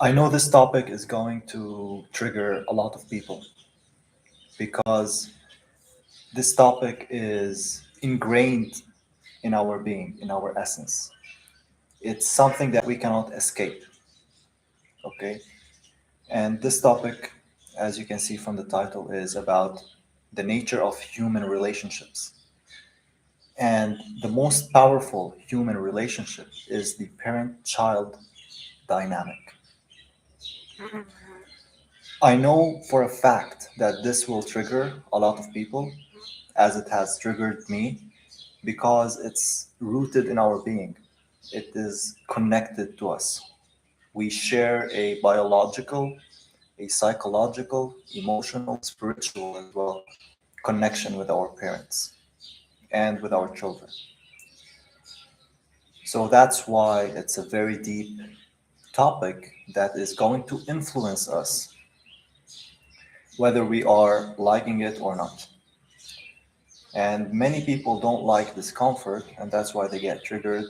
I know this topic is going to trigger a lot of people because this topic is ingrained in our being, in our essence. It's something that we cannot escape, okay? And this topic, as you can see from the title, is about the nature of human relationships. And the most powerful human relationship is the parent child dynamic. I know for a fact that this will trigger a lot of people, as it has triggered me, because it's rooted in our being. It is connected to us. We share a biological, a psychological, emotional, spiritual as well connection with our parents and with our children. So that's why it's a very deep topic that is going to influence us, whether we are liking it or not. And many people don't like discomfort, and that's why they get triggered.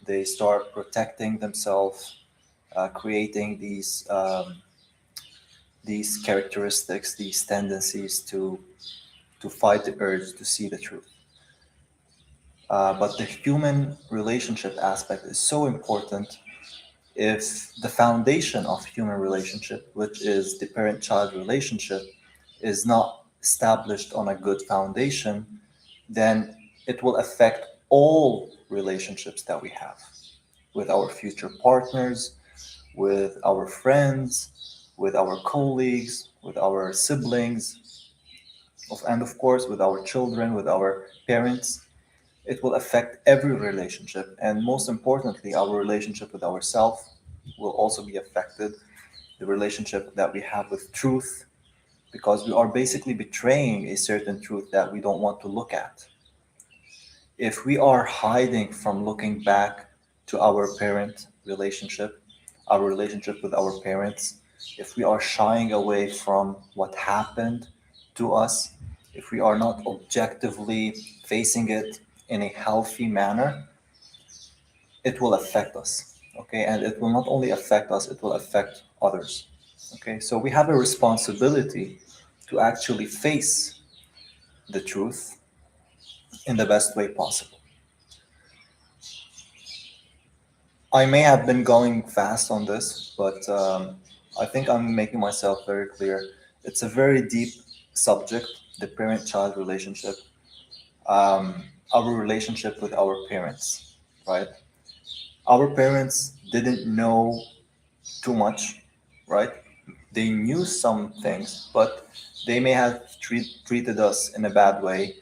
They start protecting themselves, creating these characteristics, these tendencies to fight the urge to see the truth. But the human relationship aspect is so important. If the foundation of human relationship, which is the parent-child relationship, is not established on a good foundation, then it will affect all relationships that we have with our future partners, with our friends, with our colleagues, with our siblings, and of course with our children, with our parents. It will affect every relationship, and most importantly, our relationship with ourselves will also be affected. The relationship that we have with truth, because we are basically betraying a certain truth that we don't want to look at. If we are hiding from looking back to our parent relationship, our relationship with our parents, if we are shying away from what happened to us, if we are not objectively facing it in a healthy manner, it will affect us. Okay, and it will not only affect us, it will affect others. Okay, so we have a responsibility to actually face the truth in the best way possible. I may have been going fast on this, but I think I'm making myself very clear. It's a very deep subject, the parent child relationship, our relationship with our parents, right? Our parents didn't know too much, right? They knew some things, but they may have treated us in a bad way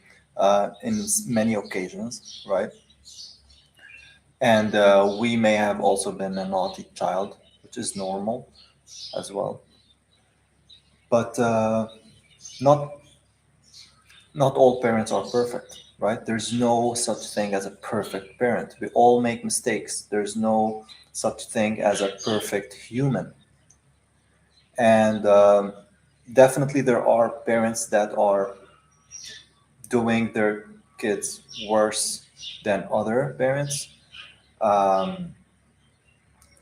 in many occasions, right? And we may have also been a naughty child, which is normal as well. But not not all parents are perfect, right? There's no such thing as a perfect parent. We all make mistakes. There's no such thing as a perfect human. And definitely there are parents that are doing their kids worse than other parents. Um,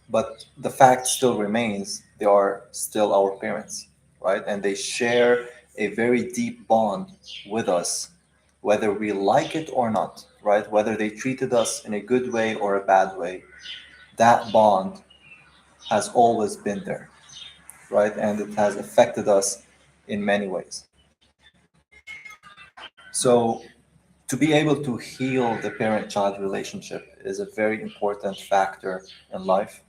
but the fact still remains they are still our parents, right? And they share a very deep bond with us, whether we like it or not, right? Whether they treated us in a good way or a bad way, that bond has always been there, right? And it has affected us in many ways. So to be able to heal the parent-child relationship is a very important factor in life,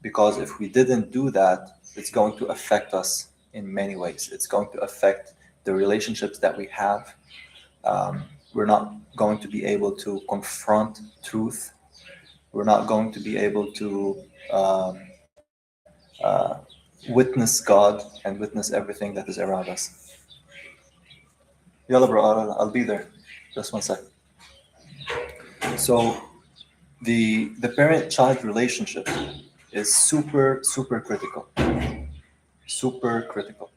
because if we didn't do that, it's going to affect us in many ways. It's going to affect the relationships that we have. We're not going to be able to confront truth. We're not going to be able to um, witness God and witness everything that is around us. Yalla, bro, I'll be there. Just one sec. So the parent-child relationship is super critical, super critical.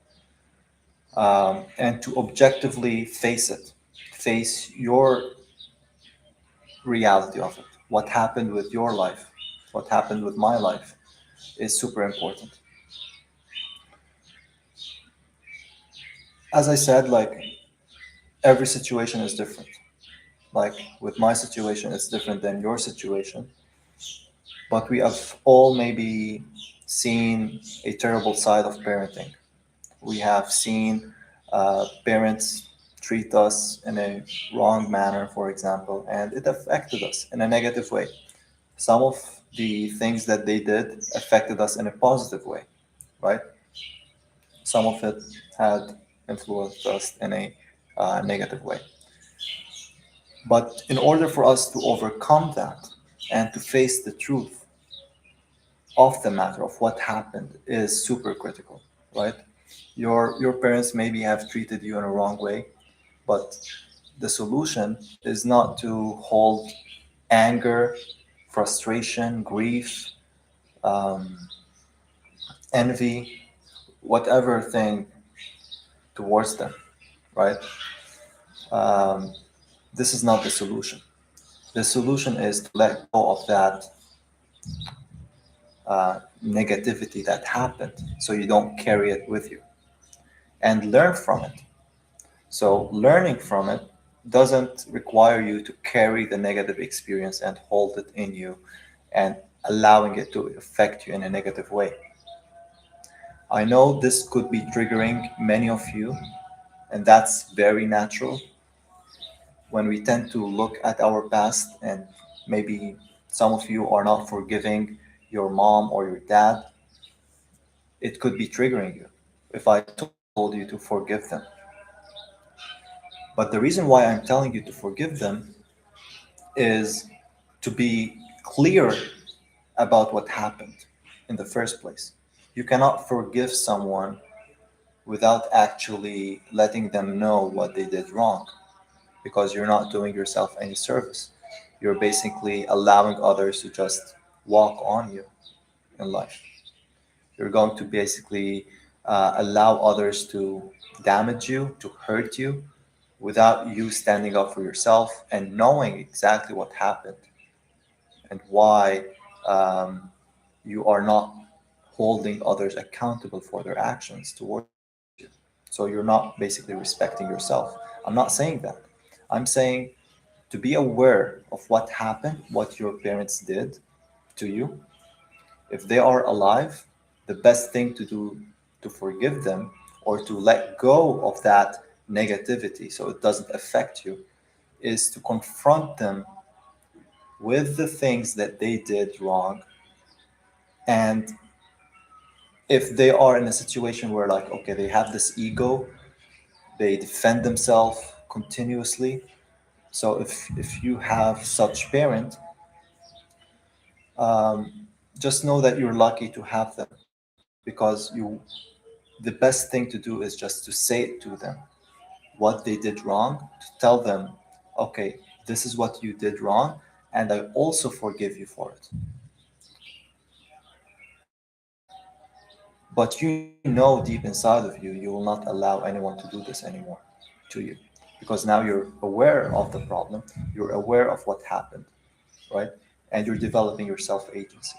And to objectively face it, face your reality of it, what happened with your life, what happened with my life, is super important. As I said, like every situation is different. Like with my situation, it's different than your situation. But we have all maybe seen a terrible side of parenting. We have seen parents treat us in a wrong manner, for example, and it affected us in a negative way. Some of the things that they did affected us in a positive way, right? Some of it had influenced us in a negative way. But in order for us to overcome that and to face the truth of the matter of what happened is super critical, right? Your parents maybe have treated you in a wrong way, but the solution is not to hold anger, frustration, grief, um, envy, whatever thing towards them, right? Um, this is not the solution. The solution is to let go of that negativity that happened so you don't carry it with you and learn from it. So, learning from it doesn't require you to carry the negative experience and hold it in you and allowing it to affect you in a negative way. I know this could be triggering many of you, and that's very natural when we tend to look at our past, and maybe some of you are not forgiving your mom or your dad. It could be triggering you if I told you to forgive them. But the reason why I'm telling you to forgive them is to be clear about what happened in the first place. You cannot forgive someone without actually letting them know what they did wrong because you're not doing yourself any service. You're basically allowing others to just walk on you in life. You're going to basically allow others to damage you, to hurt you, without you standing up for yourself and knowing exactly what happened and why um, you are not holding others accountable for their actions towards you. So you're not basically respecting yourself. I'm not saying that. I'm saying to be aware of what happened, what your parents did to you. If they are alive, the best thing to do to forgive them or to let go of that negativity so it doesn't affect you is to confront them with the things that they did wrong. And if they are in a situation where, like, okay, they have this ego, they defend themselves continuously. So if you have such parent, just know that you're lucky to have them because the best thing to do is just to say it to them what they did wrong, to tell them, okay, this is what you did wrong, and I also forgive you for it. But you know deep inside of you, you will not allow anyone to do this anymore to you because now you're aware of the problem, you're aware of what happened, right? And you're developing your self agency.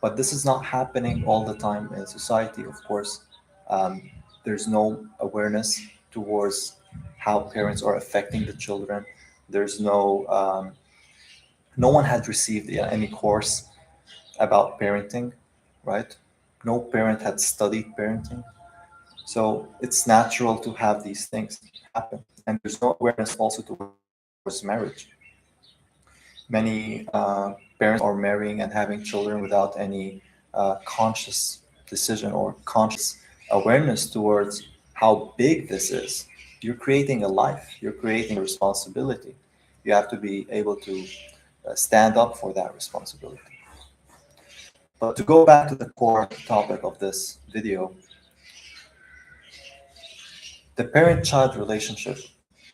But this is not happening all the time in society, of course. Um, there's no awareness towards how parents are affecting the children. There's no one had received any course about parenting, right? No parent had studied parenting. So it's natural to have these things happen. And there's no awareness also towards marriage. Many parents are marrying and having children without any conscious decision or conscious awareness towards how big this is. You're creating a life, you're creating a responsibility. You have to be able to stand up for that responsibility. But to go back to the core topic of this video, the parent child relationship is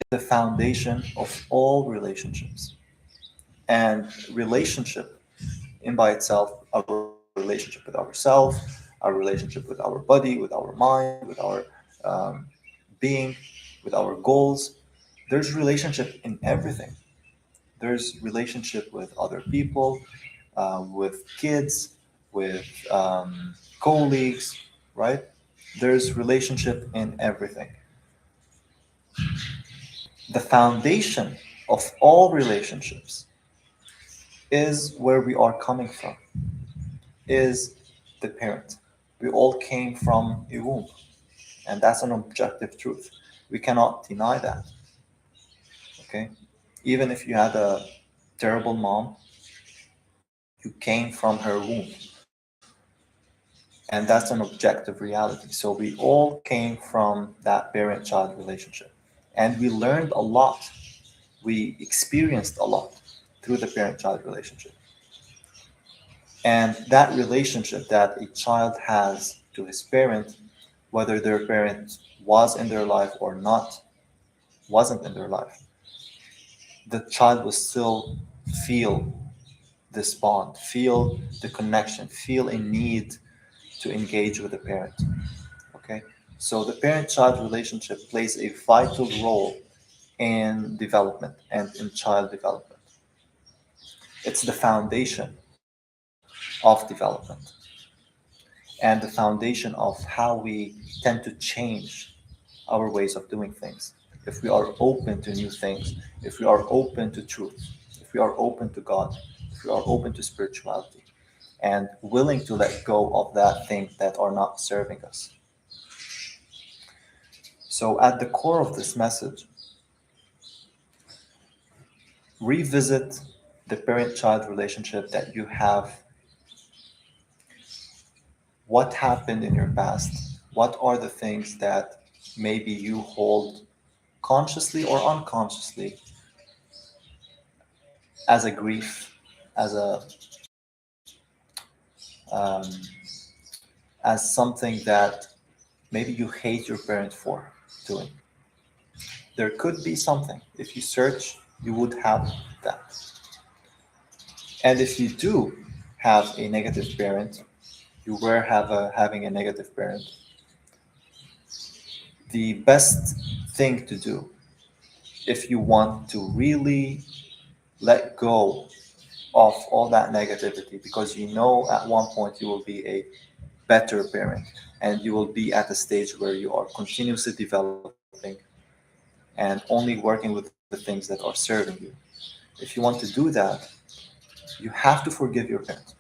the foundation of all relationships. And relationship in by itself, our relationship with ourselves, our relationship with our body, with our mind, with our um, being, with our goals. There's relationship in everything. There's relationship with other people, with kids, with colleagues, right? There's relationship in everything. The foundation of all relationships is where we are coming from, is the parent. We all came from a womb, and that's an objective truth. We cannot deny that. Okay? Even if you had a terrible mom, you came from her womb. And that's an objective reality. So we all came from that parent child relationship. And we learned a lot. We experienced a lot through the parent child relationship. And that relationship that a child has to his parent, whether their parent was in their life or not, wasn't in their life, the child will still feel this bond, feel the connection, feel a need to engage with the parent. Okay? So the parent child relationship plays a vital role in development and in child development. It's the foundation of development and the foundation of how we tend to change our ways of doing things. If we are open to new things, if we are open to truth, if we are open to God, if we are open to spirituality, and willing to let go of that thing that are not serving us. So, at the core of this message, revisit the parent child relationship that you have. What happened in your past? What are the things that maybe you hold consciously or unconsciously as a grief, as a um, as something that maybe you hate your parent for doing? There could be something. If you search, you would have that. And if you do have a negative parent, you were having a negative parent, the best thing to do if you want to really let go of all that negativity, because you know at one point you will be a better parent and you will be at a stage where you are continuously developing and only working with the things that are serving you. If you want to do that, you have to forgive your parents.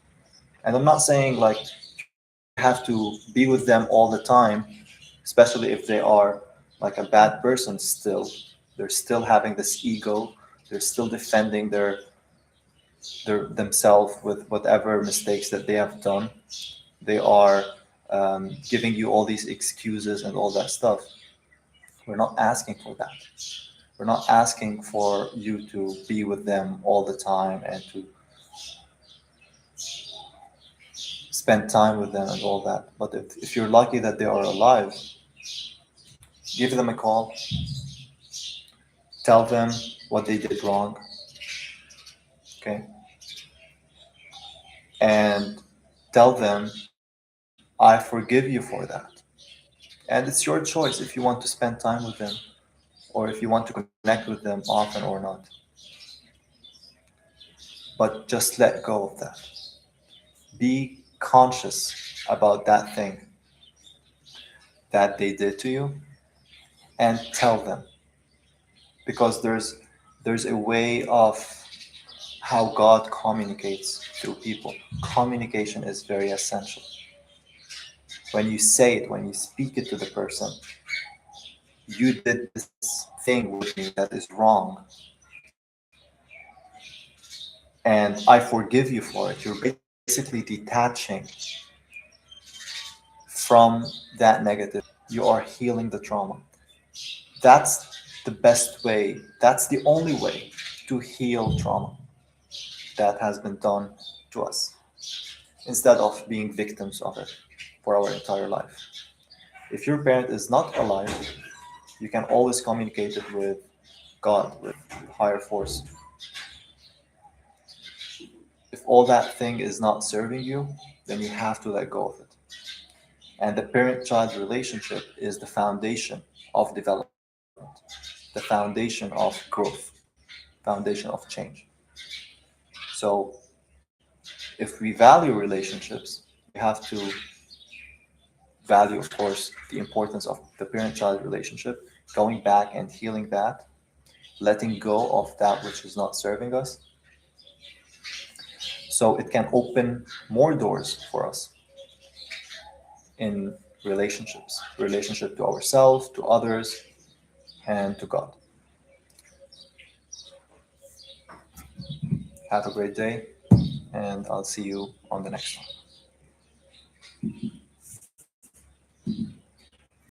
And I'm not saying like you have to be with them all the time, especially if they are like a bad person still. They're still having this ego. They're still defending their themselves with whatever mistakes that they have done. They are giving you all these excuses and all that stuff. We're not asking for that. We're not asking for you to be with them all the time and to spend time with them and all that. But if you're lucky that they are alive, give them a call, tell them what they did wrong, okay? And tell them, I forgive you for that. And it's your choice if you want to spend time with them or if you want to connect with them often or not. But just let go of that. Be conscious about that thing that they did to you and tell them, because there's a way of how God communicates through people. Communication is very essential. When you say it, when you speak it to the person, you did this thing with me that is wrong, and I forgive you for it. You're basically detaching from that negative. You are healing the trauma. That's the best way, that's the only way to heal trauma that has been done to us, instead of being victims of it for our entire life. If your parent is not alive, you can always communicate it with God, with higher force. If all that thing is not serving you, then you have to let go of it. And the parent child relationship is the foundation of development, the foundation of growth, foundation of change. So if we value relationships, we have to value, of course, the importance of the parent-child relationship, going back and healing that, letting go of that which is not serving us, so it can open more doors for us in relationships, relationship to ourselves, to others, and to God. Have a great day, and I'll see you on the next one.